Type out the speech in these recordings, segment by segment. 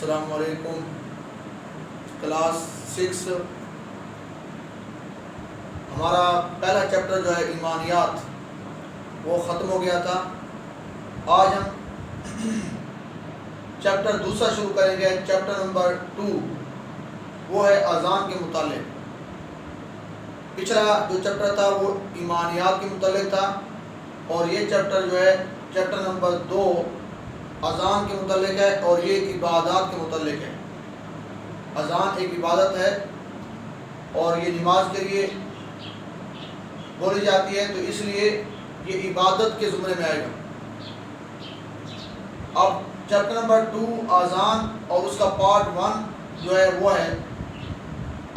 السلام علیکم۔ کلاس 6 ہمارا پہلا چیپٹر جو ہے ایمانیات وہ ختم ہو گیا تھا۔ آج ہم چیپٹر دوسرا شروع کریں گے، چیپٹر نمبر 2، وہ ہے اذان کے متعلق۔ پچھلا جو چیپٹر تھا وہ ایمانیات کے متعلق تھا، اور یہ چیپٹر جو ہے چیپٹر نمبر 2 اذان کے متعلق ہے، اور یہ عبادات کے متعلق ہے۔ اذان ایک عبادت ہے اور یہ نماز کے لیے بولی جاتی ہے، تو اس لیے یہ عبادت کے زمرے میں آئے گا۔ اب چیپٹر نمبر 2 اذان اور اس کا پارٹ 1 جو ہے وہ ہے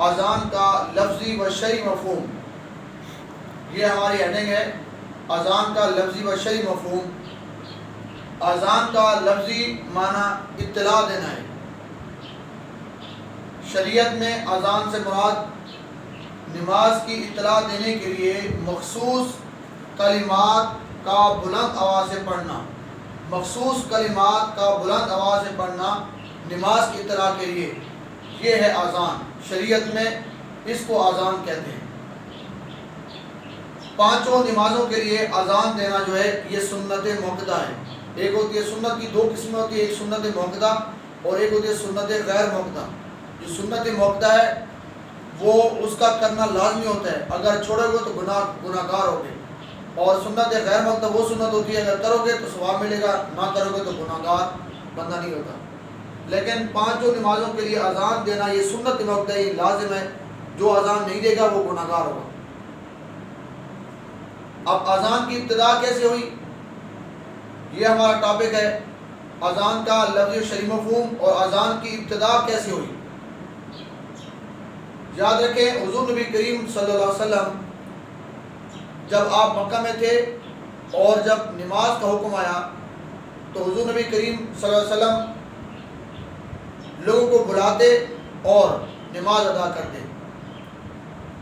اذان کا لفظی و شرعی مفہوم۔ یہ ہماری ہیڈنگ ہے، اذان کا لفظی و شرعی مفہوم۔ اذان کا لفظی معنی اطلاع دینا ہے۔ شریعت میں اذان سے مراد نماز کی اطلاع دینے کے لیے مخصوص کلمات کا بلند آواز سے پڑھنا، مخصوص کلمات کا بلند آواز سے پڑھنا نماز کی اطلاع کے لیے، یہ ہے اذان۔ شریعت میں اس کو اذان کہتے ہیں۔ پانچوں نمازوں کے لیے اذان دینا جو ہے یہ سنت موقدہ ہے۔ ایک ہوتی ہے سنت کی 2 قسمیں ہوتی ہے، ایک سنت موقدہ اور ایک ہوتی ہے سنت غیر موقدہ۔ جو سنت موقدہ ہے وہ اس کا کرنا لازمی ہوتا ہے، اگر چھوڑو گے تو گناہ گار ہوگے، اور سنت غیر موقدہ وہ سنت ہوتی ہے اگر کرو گے تو ثواب ملے گا، نہ کرو گے تو گناہ گار بندہ نہیں ہوتا۔ لیکن پانچوں نمازوں کے لیے اذان دینا یہ سنت موقدہ یہ لازم ہے، جو اذان نہیں دے گا وہ گناہ گار ہوگا۔ اب اذان کی ابتدا کیسے ہوئی، یہ ہمارا ٹاپک ہے، اذان کا لفظی و شرعی مفہوم اور اذان کی ابتدا کیسے ہوئی۔ یاد رکھیں حضور نبی کریم صلی اللہ علیہ وسلم جب آپ مکہ میں تھے اور جب نماز کا حکم آیا تو حضور نبی کریم صلی اللہ علیہ وسلم لوگوں کو بلاتے اور نماز ادا کرتے۔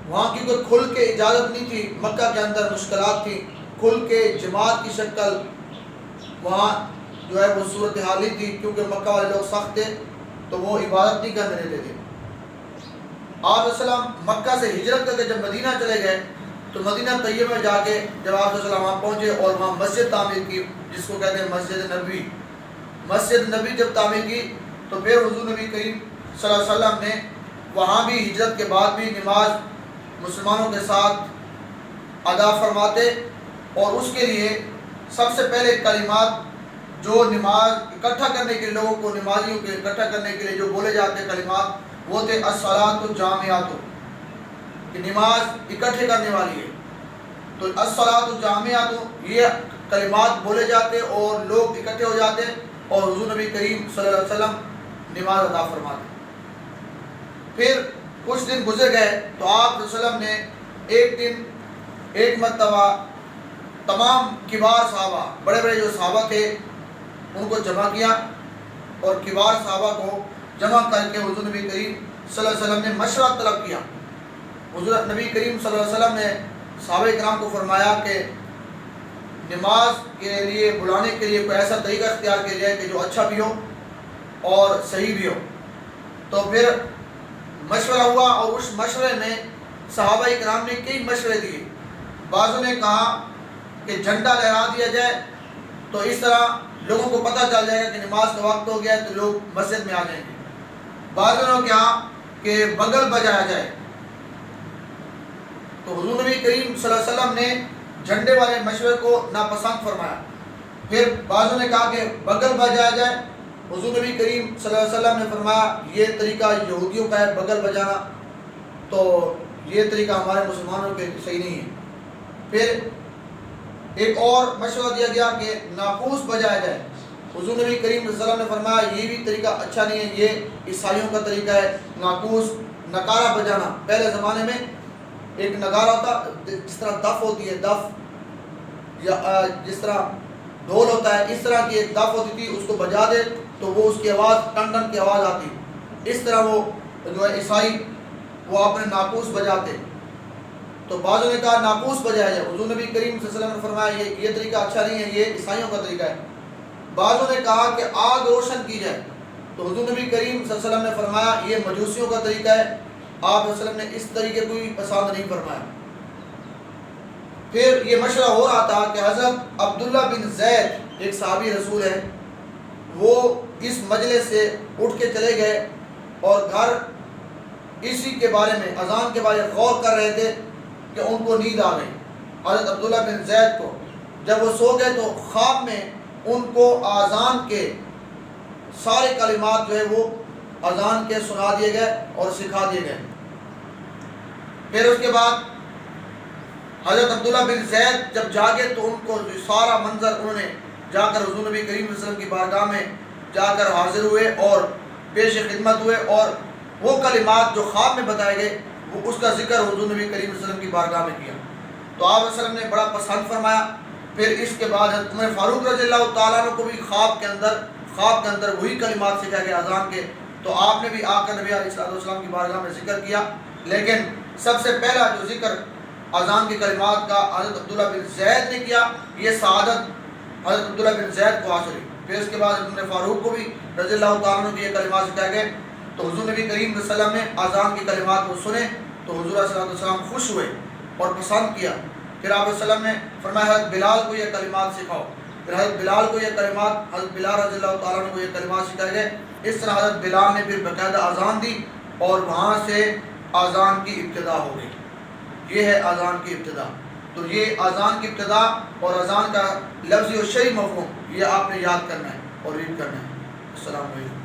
وہاں کی کوئی کھل کے اجازت نہیں تھی، مکہ کے اندر مشکلات تھی، کھل کے جماعت کی شکل وہاں جو ہے وہ صورتحال نہیں تھی، کیونکہ مکہ والے لوگ سخت تھے تو وہ عبادت نہیں کرنے دیتے تھے۔ آپ علیہ السلام مکہ سے ہجرت کر کے جب مدینہ چلے گئے تو مدینہ طیبہ میں جا کے جب آپ علیہ السلام وہاں پہنچے اور وہاں مسجد تعمیر کی، جس کو کہتے ہیں مسجد نبوی، مسجد نبی جب تعمیر کی تو پھر حضور نبی کریم صلی اللہ علیہ وسلم نے وہاں بھی ہجرت کے بعد بھی نماز مسلمانوں کے ساتھ ادا فرماتے، اور اس کے لیے سب سے پہلے کلمات جو نماز اکٹھا کرنے کے لیے لوگوں کو نمازیوں کے اکٹھا کرنے کے لیے جو بولے جاتے کلمات وہ تھے الصلاۃ جامعۃ، کہ نماز اکٹھے کرنے والی ہے۔ تو الصلاۃ جامعۃ یہ کلمات بولے جاتے اور لوگ اکٹھے ہو جاتے اور حضور نبی کریم صلی اللہ علیہ وسلم نماز ادا فرماتے۔ پھر کچھ دن گزر گئے تو آپ علیہ وسلم نے ایک دن ایک مرتبہ تمام کبار صحابہ، بڑے بڑے جو صحابہ تھے ان کو جمع کیا، اور کبار صحابہ کو جمع کر کے حضور نبی کریم صلی اللہ علیہ وسلم نے مشورہ طلب کیا۔ حضور نبی کریم صلی اللہ علیہ وسلم نے صحابہ کرام کو فرمایا کہ نماز کے لیے بلانے کے لیے کوئی ایسا طریقہ اختیار کیا جائے کہ جو اچھا بھی ہو اور صحیح بھی ہو۔ تو پھر مشورہ ہوا، اور اس مشورے میں صحابہ کرام نے کئی مشورے دیے۔ بعضوں نے کہا کہ جھنڈا لہرا دیا جائے تو اس طرح لوگوں کو پتہ چل جائے گا کہ نماز کا وقت ہو گیا ہے تو لوگ مسجد میں آ جائیں گے۔ بعضوں نے کہا کہ بغل بجایا جائے، تو حضور نبی کریم صلی اللہ علیہ وسلم نے جھنڈے والے مشورے کو ناپسند فرمایا۔ پھر بعضوں نے کہا کہ بغل بجایا جائے، حضور نبی کریم صلی اللہ علیہ وسلم نے فرمایا یہ طریقہ یہودیوں کا ہے بغل بجانا، تو یہ طریقہ ہمارے مسلمانوں کے صحیح نہیں ہے۔ پھر ایک اور مشورہ دیا گیا کہ ناقوس بجایا جائے، حضور نبی کریم صلی اللہ علیہ وسلم نے فرمایا یہ بھی طریقہ اچھا نہیں ہے، یہ عیسائیوں کا طریقہ ہے ناقوس نکارہ بجانا۔ پہلے زمانے میں ایک نگارہ تھا، جس طرح دف ہوتی ہے، دف یا جس طرح ڈھول ہوتا ہے، اس طرح کی ایک دف ہوتی تھی، اس کو بجا دے تو وہ اس کی آواز ٹن ٹن کی آواز آتی، اس طرح وہ جو ہے عیسائی وہ اپنے ناقوس بجاتے۔ تو بعضوں نے کہا ناقوس بجایا جائے، حضور نبی کریم صلی اللہ علیہ وسلم نے فرمایا یہ طریقہ اچھا نہیں ہے، یہ عیسائیوں کا طریقہ ہے۔ بعضوں نے کہا کہ آگ روشن کی جائے، تو حضور نبی کریم صلی اللہ علیہ وسلم نے فرمایا یہ مجوسیوں کا طریقہ ہے، آپ صلی اللہ علیہ وسلم نے اس طریقے کو بھی پسند نہیں فرمایا۔ پھر یہ مشورہ ہو رہا تھا کہ حضرت عبداللہ بن زید ایک صحابی رسول ہے، وہ اس مجلس سے اٹھ کے چلے گئے اور گھر اسی کے بارے میں اذان کے بارے میں غور کر رہے تھے کہ ان کو نیند آ گئی۔ حضرت عبداللہ بن زید کو جب وہ سو گئے تو خواب میں ان کو اذان کے سارے کلمات جو ہے وہ اذان کے سنا دیے گئے اور سکھا دیے گئے۔ پھر اس کے بعد حضرت عبداللہ بن زید جب جاگے تو ان کو سارا منظر انہوں نے جا کر حضور نبی کریم صلی اللہ علیہ وسلم کی بارگاہ میں جا کر حاضر ہوئے اور پیش خدمت ہوئے، اور وہ کلمات جو خواب میں بتائے گئے وہ اس کا ذکر حضور نبی کریم صلی اللہ علیہ وسلم کی بارگاہ میں کیا، تو آپ صلی اللہ علیہ وسلم نے بڑا پسند فرمایا۔ پھر اس کے بعد حضرت عمر فاروق رضی اللہ تعالیٰ عنہ کو بھی خواب کے اندر وہی کلمات سکھائے گئے اذان کے، تو آپ نے بھی آ کر نبی علیہ السلام کی بارگاہ میں ذکر کیا، لیکن سب سے پہلا جو ذکر اذان کے کلمات کا حضرت عبداللہ بن زید نے کیا، یہ سعادت حضرت عبداللہ بن زید کو حاصل ہوئی۔ پھر اس کے بعد حضرت عمر فاروق کو بھی رضی اللہ تعالیٰ عنہ کے یہ کلمات سکھائے گئے، تو حضور نبی کریم صلی اللہ علیہ وسلم نے اذان کے کلمات کو سنے تو حضور صلی اللہ علیہ وسلم خوش ہوئے اور پسند کیا۔ پھر آپ علیہ وسلم نے فرمایا حضرت بلال کو یہ کلمات سکھاؤ، پھر حضرت بلال کو یہ کلمات، حضرت بلال رضی اللہ تعالیٰ عنہ کو یہ کلمات سکھائے گئے۔ اس طرح حضرت بلال نے پھر باقاعدہ اذان دی اور وہاں سے اذان کی ابتدا ہو گئی۔ یہ ہے اذان کی ابتدا۔ تو یہ اذان کی ابتدا اور اذان کا لفظی اور شرعی مفہوم یہ آپ نے یاد کرنا ہے اور ریڈ کرنا ہے۔ السلام علیکم۔